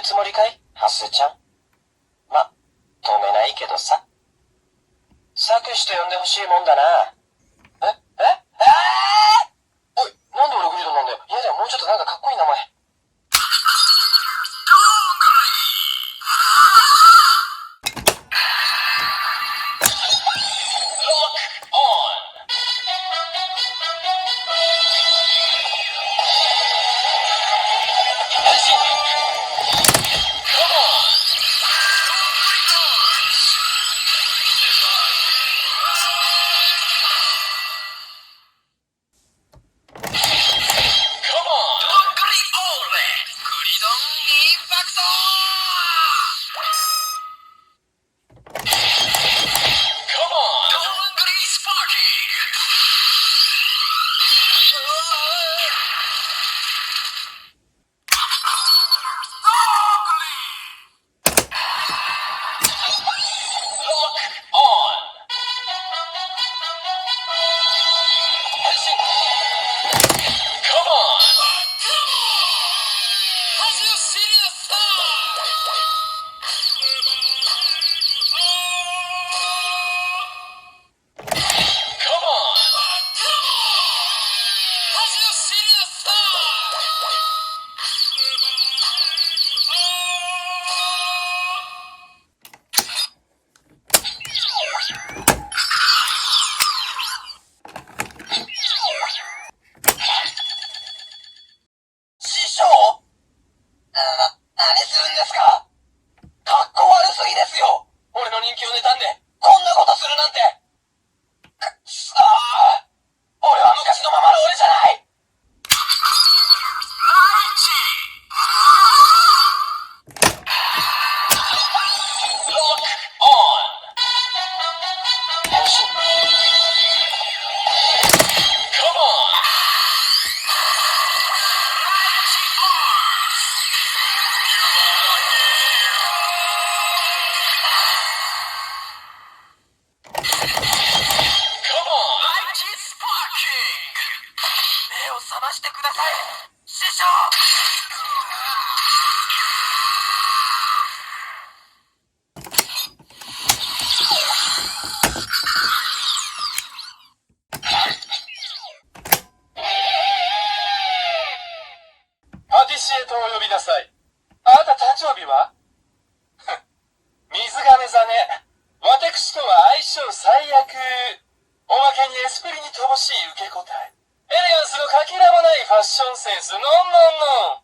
つもりかい、ハスちゃん。ま、止めないけどさ。サクシと呼んでほしいもんだな。おい、なんで俺グリドンなんだよ。いやだよ、もうちょっとなんかかっこいい名前。何するんですか？かっこ悪すぎですよ。俺の人気を妬んでこんなことするなんて。くそー。俺は昔のままの俺じゃない。目を覚ましてください、師匠。パティシエとお呼びなさい。あなた誕生日は？水亀座ね。私とは相性最悪。おまけにエスプリに乏しい受け答え。エレガンスのかけらもないファッションセンス。ノンノンノン。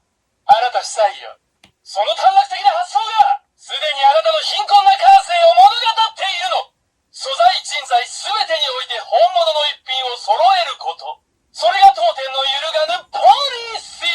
あなた不採用。その短絡的な発想がすでにあなたの貧困な感性を物語っているの。素材人材すべてにおいて本物の一品を揃えること。それが当店の揺るがぬポリシー。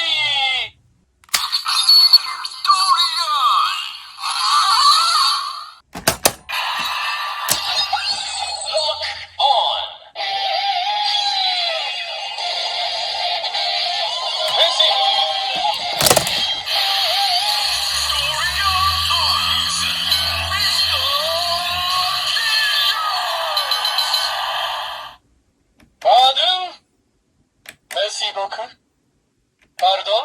Merci beaucoup. Pardon?